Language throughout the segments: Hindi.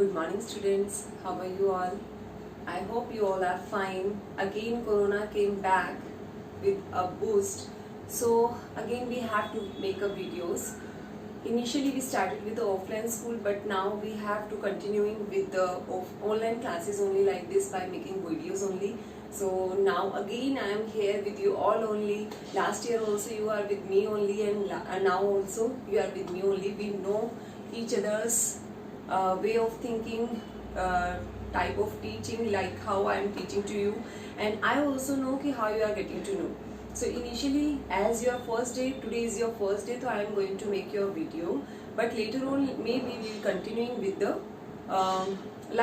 Good morning, students. How are you all? I hope you all are fine. Again, Corona came back with a boost. So again, we have to make a videos. Initially, we started with the offline school, but now we have to continuing with the online classes only like this by making videos only. So now again, I am here with you all only. Last year also you are with me only, and now also you are with me only. We know each other's way of thinking, type of teaching, like how I am teaching to you, and I also know ki how you are getting to know. So initially, as your first day, today is your first day, so I am going to make your video, but later on maybe we will continuing with the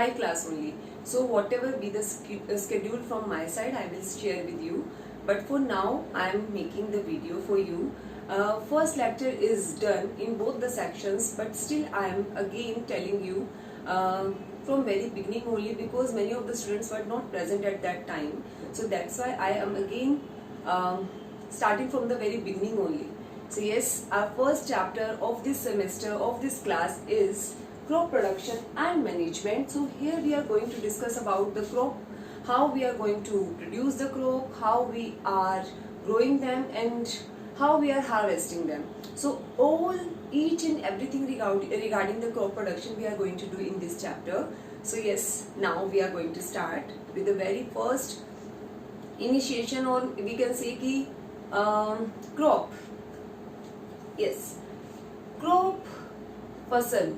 live class only. So whatever be the schedule from my side, I will share with you, but for now I am making the video for you. First lecture is done in both the sections, but still I am again telling you from very beginning only, because many of the students were not present at that time. So that's why I am again starting from the very beginning only. So yes, our first chapter of this semester of this class is crop production and management. So here we are going to discuss about the crop, how we are going to produce the crop, how we are growing them, and how we are harvesting them. So each and everything regarding the crop production we are going to do in this chapter. So yes, now we are going to start with the very first initiation, or we can say ki crop. Yes, crop फसल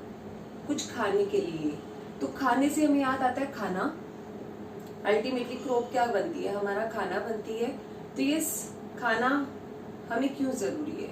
कुछ खाने के लिए, तो खाने से हमें याद आता है खाना. अल्टीमेटली क्रॉप क्या बनती है, हमारा खाना बनती है. तो ये खाना हमें क्यों जरूरी है,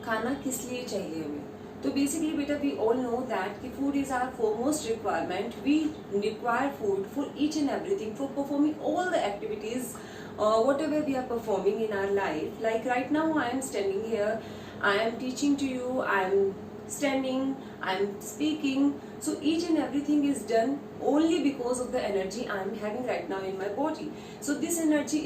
खाना किस लिए चाहिए हमें. तो बेसिकली बेटा वी ऑल नो दैट कि food is our foremost requirement. We require food for each and everything, for performing all the activities whatever we are performing in our life. Like right now I am standing here, I am teaching to you, I am standing, I am speaking. So each and everything is done only because of the energy I am having right now in my body. So this energy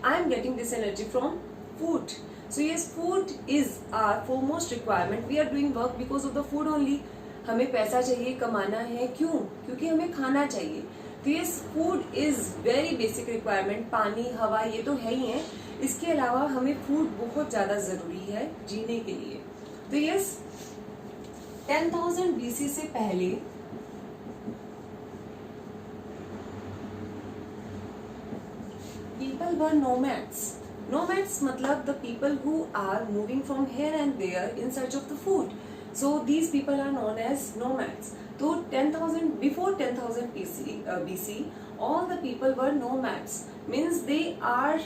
I am getting this energy from food. So yes, food is our foremost requirement. We are doing work because of the food only. हमें पैसा चाहिए, कमाना है, क्यों? क्योंकि हमें खाना चाहिए. तो ये food is very basic requirement. पानी, हवा, ये तो है ही है. इसके अलावा हमें फूड बहुत ज्यादा जरूरी है जीने के लिए. तो यस, 10,000 BC से पहले people were nomads. Nomads मतलब the people who are moving from here and there in search of the food. So these people are known as nomads. So 10,000 before 10,000 BC, all the people were nomads. Means they are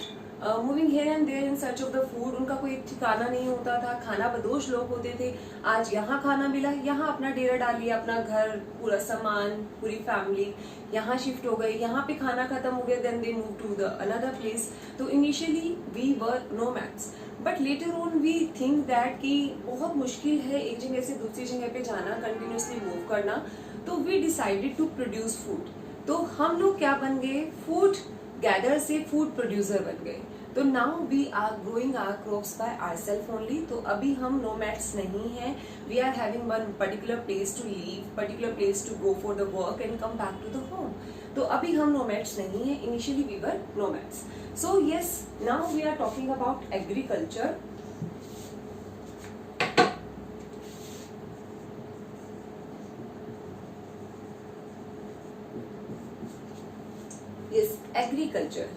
moving here and there in search of the food. उनका कोई ठिकाना नहीं होता था, खाना बदोश लोग होते थे. आज यहाँ खाना मिला, यहाँ अपना डेरा डाल लिया, अपना घर, पूरा सामान, पूरी फैमिली यहाँ शिफ्ट हो गई. यहाँ पे खाना खत्म हो गया, then they moved to the another place. तो initially we were nomads. But later on we think that कि बहुत मुश्किल है एक जगह से दूसरी जगह पे जाना, कंटिन्यूसली मूव करना. तो we decided to produce food. तो हम लोग क्या बन गए, फूड गैदर से फूड प्रोड्यूसर बन गए. तो now we are growing our crops by ourselves only. तो अभी हम नोमैड्स नहीं हैं. We are having one particular place to live, particular place to go for the work and come back to the home. तो अभी हम नोमैड्स नहीं हैं. Initially we were nomads. So yes, now we are talking about agriculture. Yes, agriculture.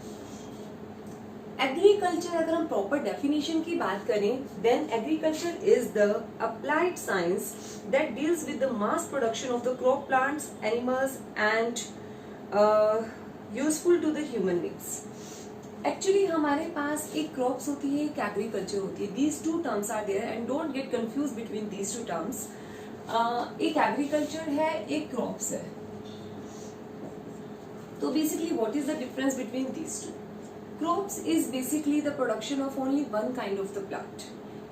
Agriculture अगर हम proper definition की बात करें, then agriculture is the applied science that deals with the mass production of the crop plants, animals, and useful to the human beings. Actually हमारे पास एक क्रॉप्स होती है, एक एग्रीकल्चर होती है. These two terms are there and don't get confuse between these two terms. एक एग्रीकल्चर है, एक क्रॉप्स है. तो basically what is the difference between these two. Crops is basically the production of only one kind of the plant.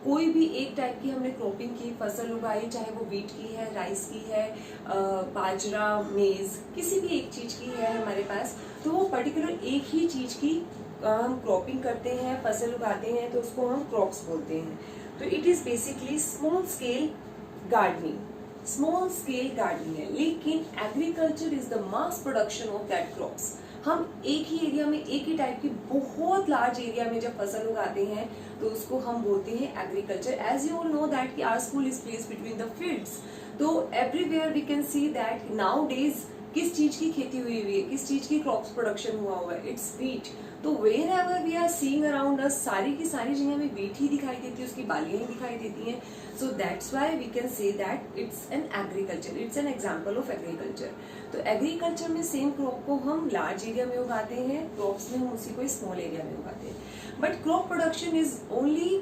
कोई भी एक टाइप की हमने क्रॉपिंग की, फसल उगाई, चाहे वो व्हीट की है, राइस की है, बाजरा, मेज, किसी भी एक चीज की है हमारे पास, तो वो पर्टिकुलर एक ही चीज की हम क्रॉपिंग करते हैं, फसल उगाते हैं, तो उसको हम क्रॉप्स बोलते हैं. तो it is basically small scale gardening. Small scale gardening है, लेकिन agriculture is the mass production of that crops. हम एक ही एरिया में एक ही टाइप की बहुत लार्ज एरिया में जब फसल उगाते हैं तो उसको हम बोलते हैं agriculture. As you all know that कि our school is placed between the fields, तो everywhere we can see that nowadays किस चीज की खेती हुई है, किस चीज की क्रॉप्स प्रोडक्शन हुआ है, इट्स व्हीट। तो wherever we are seeing around us, सारी की सारी जगह में व्हीट ही दिखाई देती है, उसकी बालियां ही दिखाई देती हैं। So that's why we can say that it's an agriculture, it's an example of agriculture. तो एग्रीकल्चर में सेम क्रॉप को हम लार्ज एरिया में उगाते हैं, क्रॉप्स में हम उसी को स्मॉल एरिया में उगाते हैं। But crop production is only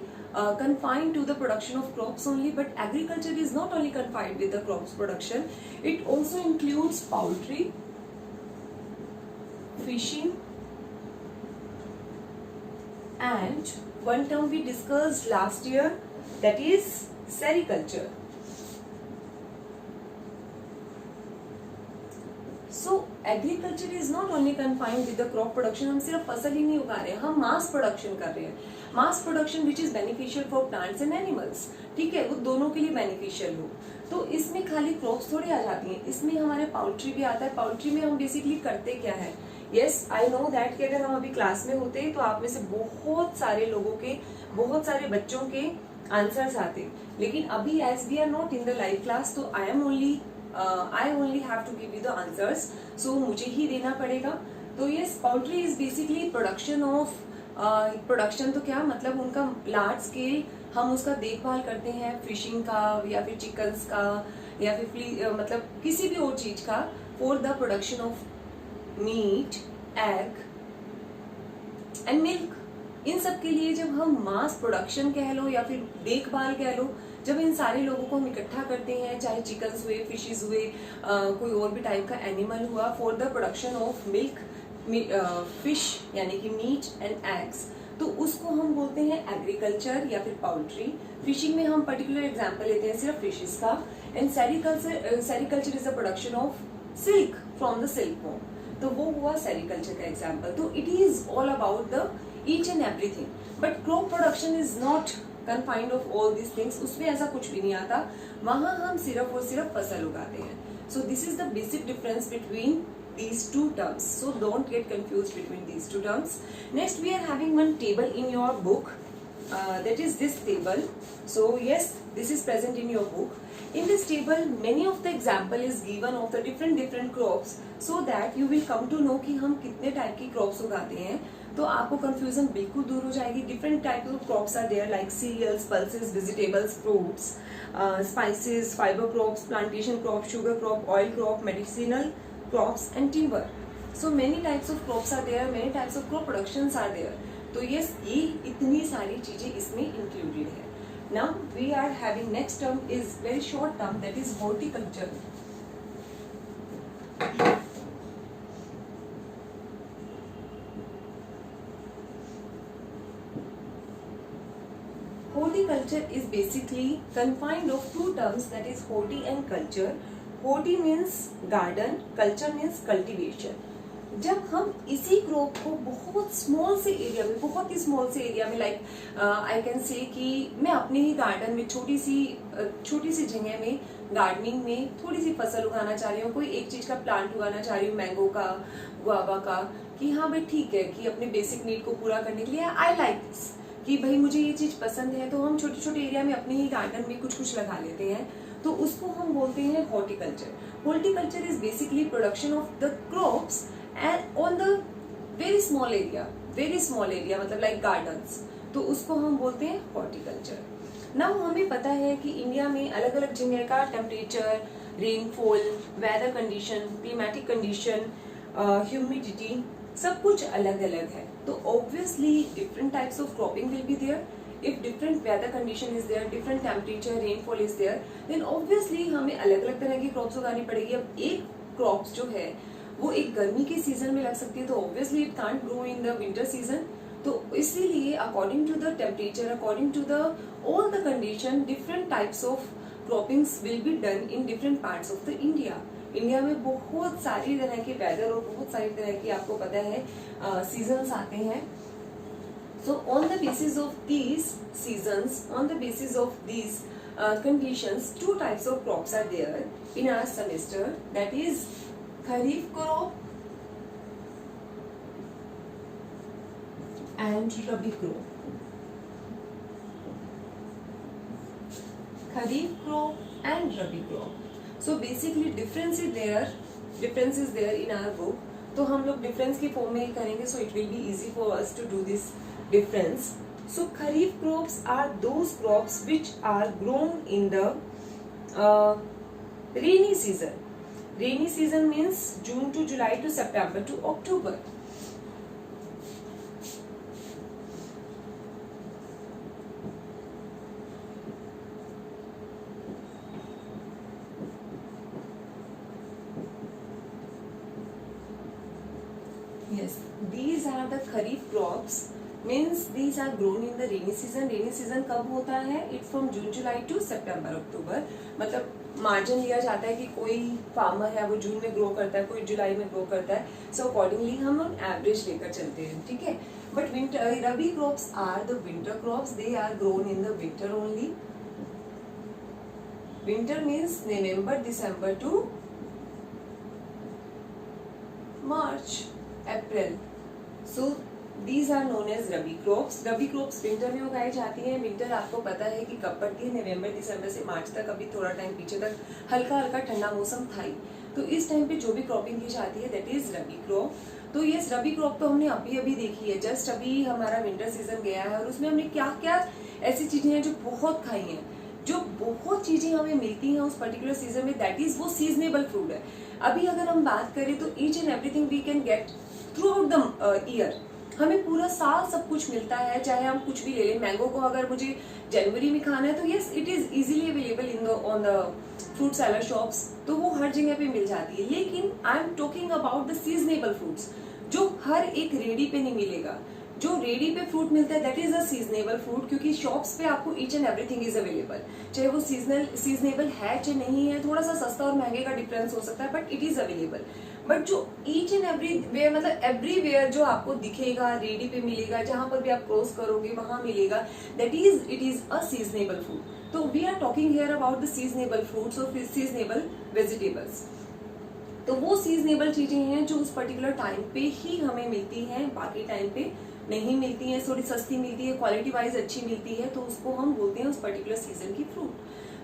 confined to the production of crops only, but agriculture is not only confined with the crops production, it also includes poultry, fishing, and one term we discussed last year, that is sericulture. So agriculture is not only confined with the crop production. हम सिर्फ फसल ही नहीं उगा रहे हैं, हम मास प्रोडक्शन कर रहे हैं, mass production which is beneficial for plants and animals. ठीक है, वो दोनों के लिए बेनिफिशियल हो। तो इसमें खाली क्रॉप्स थोड़ी आ जाती हैं, इसमें हमारे पाउल्ट्री भी आता है। पाउल्ट्री में हम बेसिकली करते क्या है, यस आई नो दैट कि अगर हम अभी क्लास में होते तो आप में से बहुत सारे लोगों के, बहुत सारे बच्चों के आंसर्स आते, लेकिन अभी as we are not in the live class, तो I only have to give you the answers, so मुझे ही देना पड़ेगा। तो yes, poultry is basically production of, production तो क्या मतलब उनका लार्ज स्केल, हम उसका देखभाल करते हैं, फिशिंग का या फिर चिकन्स का या फिर मतलब किसी भी और चीज का, for the production of meat, egg and milk. इन सब के लिए जब हम मास प्रोडक्शन कह लो या फिर देखभाल कह लो, जब इन सारे लोगों को हम इकट्ठा करते हैं, चाहे चिकन्स हुए, फिशेज हुए, कोई और भी टाइप का एनिमल हुआ, for the production of milk, fish यानी कि मीट एंड एग्स, तो उसको हम बोलते हैं एग्रीकल्चर या फिर पाउल्ट्री। फिशिंग में हम पर्टिकुलर एग्जांपल लेते हैं सिर्फ फिशेस का। And sericulture is the production of silk from the silk worm, तो वो हुआ सेरिकल्चर का एग्जाम्पल। तो it is all about the each and everything, but crop production is not confined of all this things, उसमें ऐसा कुछ भी नहीं आता, वहां हम सिर्फ और सिर्फ फसल उगाते हैं। So this is the basic difference between these two terms, so don't get confused between these two terms. Next we are having one table in your book, that is this table. So yes, this is present in your book. In this table many of the example is given of the different crops, so that you will come to know कि हम कितने टाइप की क्रॉप्स उगाते हैं, तो आपको कंफ्यूजन बिल्कुल दूर हो जाएगी। Different type of crops are there like cereals, pulses, vegetables, fruits, spices, fibre crops, plantation crop, sugar crop, oil crop, medicinal crops and timber. So many types of crops are there, many types of crop productions are there. तो yes, ये इतनी सारी चीजें इसमें included है। Now we are having next term is very short term, that is horticulture. Horticulture is basically confined of two terms, that is horti and culture. Horti means garden, culture means cultivation. जब हम इसी क्रॉप को बहुत स्मॉल से एरिया में, बहुत ही स्मॉल से एरिया में, लाइक आई कैन से कि मैं अपने ही गार्डन में छोटी सी जगह में गार्डनिंग में थोड़ी सी फसल उगाना चाह रही हूँ, कोई एक चीज का प्लांट उगाना चाह रही हूँ, मैंगो का, गुआवा का, कि हाँ भाई ठीक है कि अपने बेसिक नीड को पूरा करने के लिए आई लाइक दिस, कि भाई मुझे ये चीज पसंद है, तो हम छोटे छोटे एरिया में अपने ही गार्डन में कुछ लगा लेते हैं, तो उसको हम बोलते हैं horticulture. Horticulture is basically production of the crops and on the very small area मतलब लाइक गार्डन्स, तो उसको हम बोलते हैं हॉर्टिकल्चर। नाउ हमें पता है कि इंडिया में अलग अलग जगह का temperature, rainfall, weather condition, climatic condition, humidity, सब कुछ अलग अलग है, तो obviously different types of cropping will be there. If different weather condition is there, different temperature, rainfall is there, then obviously हमें अलग अलग तरह की क्रॉप्स उगानी पड़ेगी। अब एक क्रॉप्स जो है वो एक गर्मी के सीजन में लग सकती है, तो obviously it can't grow in the winter season, तो इसीलिए according to the temperature, according to the all the condition, different types of croppings will be done in different parts of the India. India में बहुत सारी तरह के वेदर और बहुत सारी तरह की, आपको पता है, सीजन्स आते हैं। So on the basis of these seasons, on the basis of these conditions, two types of crops are there in our semester, that is kharif crop and rabi crop. Kharif crop and rabi crop. So basically difference is there in our book. तो हम लोग डिफरेंस की फॉर्म में ही करेंगे, so it will be easy for us to do this difference. So kharif crops are those crops which are grown in the rainy season. Rainy season means June to July to September to October. Yes, these are the kharif crops, means these are grown in the rainy season. Rainy season कब होता है? It from June July to September October. मतलब मार्जिन लिया जाता है कि कोई फार्मर है वो जून में ग्रो करता है, कोई जुलाई में ग्रो करता है, सो अकॉर्डिंगली हम लोग एवरेज लेकर चलते हैं, ठीक है. But winter rabi crops are the winter crops, they are grown in the winter only. Winter means November December to March April. So these are known as rabi crops. Rabi crops winter में उगाई जाती हैं. विंटर आपको पता है कि कब पड़ती है? नवंबर दिसंबर से मार्च तक. अभी थोड़ा टाइम पीछे तक हल्का हल्का ठंडा मौसम था ही, तो इस टाइम पे जो भी क्रॉपिंग की जाती है दैट इज रबी क्रॉप. तो ये रबी क्रॉप तो हमने अभी अभी देखी है, जस्ट अभी हमारा विंटर सीजन गया है और उसमें हमने क्या क्या ऐसी चीजें हैं जो बहुत खाई हैं, जो बहुत चीजें हमें मिलती हैं उस पर्टिकुलर सीजन में, दैट इज वो सीजनेबल फूड है. अभी अगर हम बात करें तो each and everything we can get throughout the year. हमें पूरा साल सब कुछ मिलता है, चाहे हम कुछ भी ले लें. मैंगो को अगर मुझे जनवरी में खाना है तो yes it is easily available in the on the fruit seller shops, तो वो हर जगह पे मिल जाती है. लेकिन I am talking about the seasonable fruits, जो हर एक रेडी पे नहीं मिलेगा. जो रेडी पे फ्रूट मिलता है that is a seasonable fruit, क्योंकि शॉप्स पे आपको each and everything is available. चाहे वो सीजनेबल है चाहे नहीं है, थोड़ा सा सस्ता और महंगे का डिफरेंस हो सकता है, but it is available. But जो ईच एंड एवरीवेयर मतलब एवरीवेयर जो आपको दिखेगा, रेडी पे मिलेगा, जहां पर भी आप क्रॉस करोगे वहां मिलेगा, that is it is a seasonable food. तो we are talking here about the seasonable fruits और सीजनेबल वेजिटेबल्स. तो वो सीजनेबल चीजें हैं जो उस पर्टिकुलर टाइम पे ही हमें मिलती हैं, बाकी टाइम पे नहीं मिलती हैं. थोड़ी सस्ती मिलती है, क्वालिटी वाइज अच्छी मिलती है, तो उसको हम बोलते हैं उस पर्टिकुलर सीजन की फ्रूट.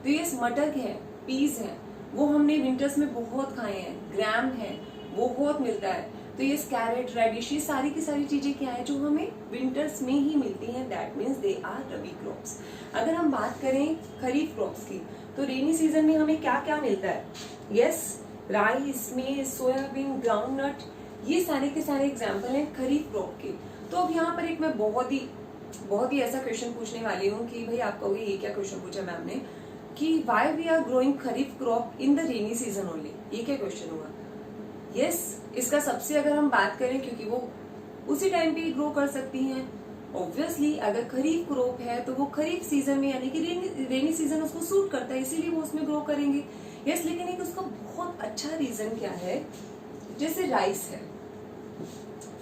तो ये मटर है, पीज है, वो हमने विंटर्स में बहुत खाए हैं. ग्राम है वो बहुत मिलता है. तो ये कैरेट, रेडिश, ये सारी की सारी चीजें क्या है जो हमें विंटर्स में ही मिलती हैं, that means they are rabi crops. अगर हम बात करें खरीफ क्रॉप्स की तो रेनी सीजन में हमें क्या क्या मिलता है? यस, राइस, मेज, सोयाबीन, ग्राउंडनट, ये सारे के सारे एग्जाम्पल हैं खरीफ क्रॉप के. तो अब यहाँ पर एक मैं बहुत ही ऐसा क्वेश्चन पूछने वाली हूँ कि भाई आप कहोगे ये क्या क्वेश्चन पूछा मैम ने, कि why we are growing kharif crop in the rainy season only. ये क्या क्वेश्चन हुआ? यस, इसका सबसे अगर हम बात करें, क्योंकि वो उसी टाइम पे ग्रो कर सकती हैं. ऑब्वियसली अगर खरीफ क्रॉप है तो वो खरीफ सीजन में यानी कि रेनी सीजन उसको सूट करता है, इसीलिए वो उसमें ग्रो करेंगे. यस, लेकिन एक उसका बहुत अच्छा रीजन क्या है, जैसे राइस है.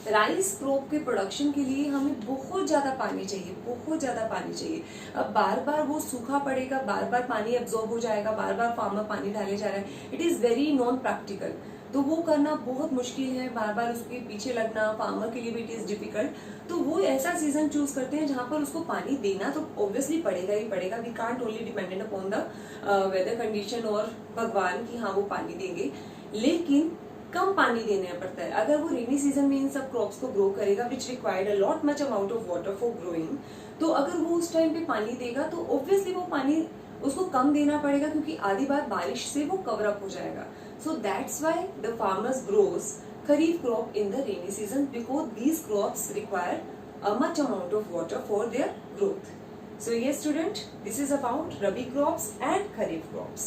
राइस क्रॉप के प्रोडक्शन के लिए हमें बहुत ज्यादा पानी चाहिए, बहुत ज्यादा पानी चाहिए. अब बार बार वो सूखा पड़ेगा, बार बार पानी एब्जॉर्ब हो जाएगा, बार बार फार्मर पानी डाले जा रहा है, it is very non practical. तो वो करना बहुत मुश्किल है, बार बार उसके पीछे लगना फार्मर के लिए भी इट इज डिफिकल्ट. तो वो ऐसा सीजन चूज करते हैं जहां पर उसको पानी देना तो ऑब्वियसली पड़ेगा ही पड़ेगा. We can't only dependent upon the weather condition और भगवान की हाँ वो पानी देंगे, लेकिन कम पानी देना पड़ता है. अगर वो रेनी सीजन में इन सब क्रॉप्स को ग्रो करेगा which required a lot much amount of water for growing, तो अगर वो उस टाइम पे पानी देगा तो ऑब्वियसली वो पानी उसको कम देना पड़ेगा, क्योंकि आधी बार बारिश से वो कवर अप हो जाएगा. सो that's why the farmers grows kharif crop in the rainy season, because these crops require a much amount of water for their growth. So yes student, this is about rabi crops and kharif crops.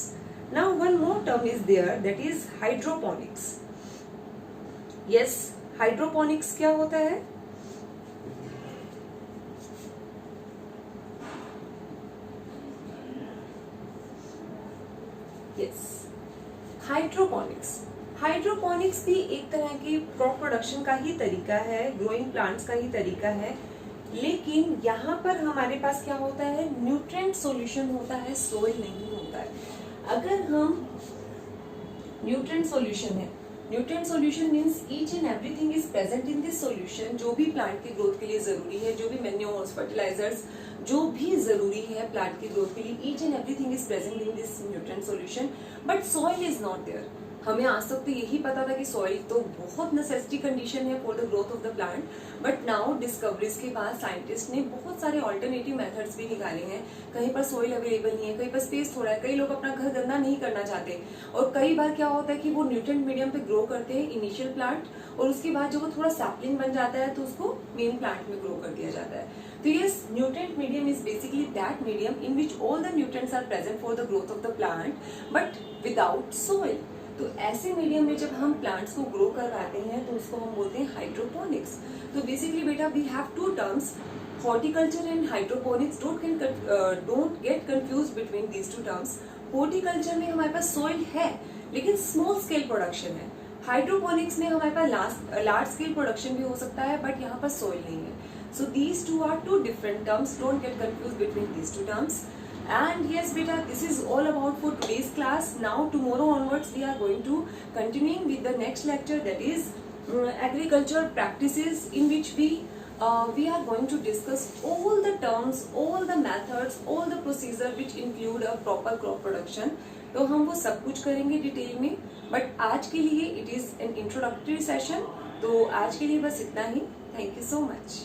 Now one more term is there, that is hydroponics. Yes, hydroponics क्या होता है? Yes, hydroponics. हाइड्रोपोनिक्स भी एक तरह की क्रॉप प्रोडक्शन का ही तरीका है, ग्रोइंग प्लांट्स का ही तरीका है. लेकिन यहाँ पर हमारे पास क्या होता है, न्यूट्रिएंट सॉल्यूशन होता है, सोइल नहीं होता है। अगर हम न्यूट्रिएंट सॉल्यूशन है, nutrient solution means each and everything is present in this solution, जो भी प्लांट की ग्रोथ के लिए जरूरी है, जो भी मैन्योर्स, फर्टिलाइजर्स, जो भी जरूरी है प्लांट की ग्रोथ के लिए, each and everything is present in this nutrient solution, but soil is not there. हमें आज तक तो यही पता था कि सॉइल तो बहुत नेसेसिटी कंडीशन है for the growth of the plant, but now discoveries के बाद साइंटिस्ट ने बहुत सारे ऑल्टरनेटिव मेथड्स भी निकाले हैं। कहीं पर सॉइल अवेलेबल नहीं है, कहीं पर स्पेस थोड़ा है, कई लोग अपना घर गंदा नहीं करना चाहते, और कई बार क्या होता है कि वो न्यूट्रिएंट मीडियम पे ग्रो करते हैं इनिशियल प्लांट, और उसके बाद जब वो थोड़ा सैपलिंग बन जाता है तो उसको मेन प्लांट में ग्रो कर दिया जाता है। तो yes, nutrient medium is basically that medium in which all the nutrients are present for the growth of the plant, but without soil. तो ऐसे मीडियम में जब हम प्लांट्स को ग्रो करवाते हैं तो उसको हम बोलते हैं हाइड्रोपोनिक्स। तो बेसिकली बेटा we have two terms, horticulture and hydroponics. Don't get confuse between these two terms. Horticulture में हमारे पास सॉइल है लेकिन स्मॉल स्केल प्रोडक्शन है, हाइड्रोपोनिक्स में हमारे पास लार्ज स्केल प्रोडक्शन भी हो सकता है, बट यहाँ पर सॉइल नहीं है। So these two are two different terms, don't get confuse between these two terms. And yes beta, this is all about for today's class. Now tomorrow onwards we are going to continuing with the next lecture, that is agriculture practices, in which we are going to discuss all the terms, all the methods, all the procedure which include a proper crop production. तो हम वो सब कुछ करेंगे डिटेल में, बट आज के लिए it is an introductory session. तो आज के लिए बस इतना ही। Thank you so much.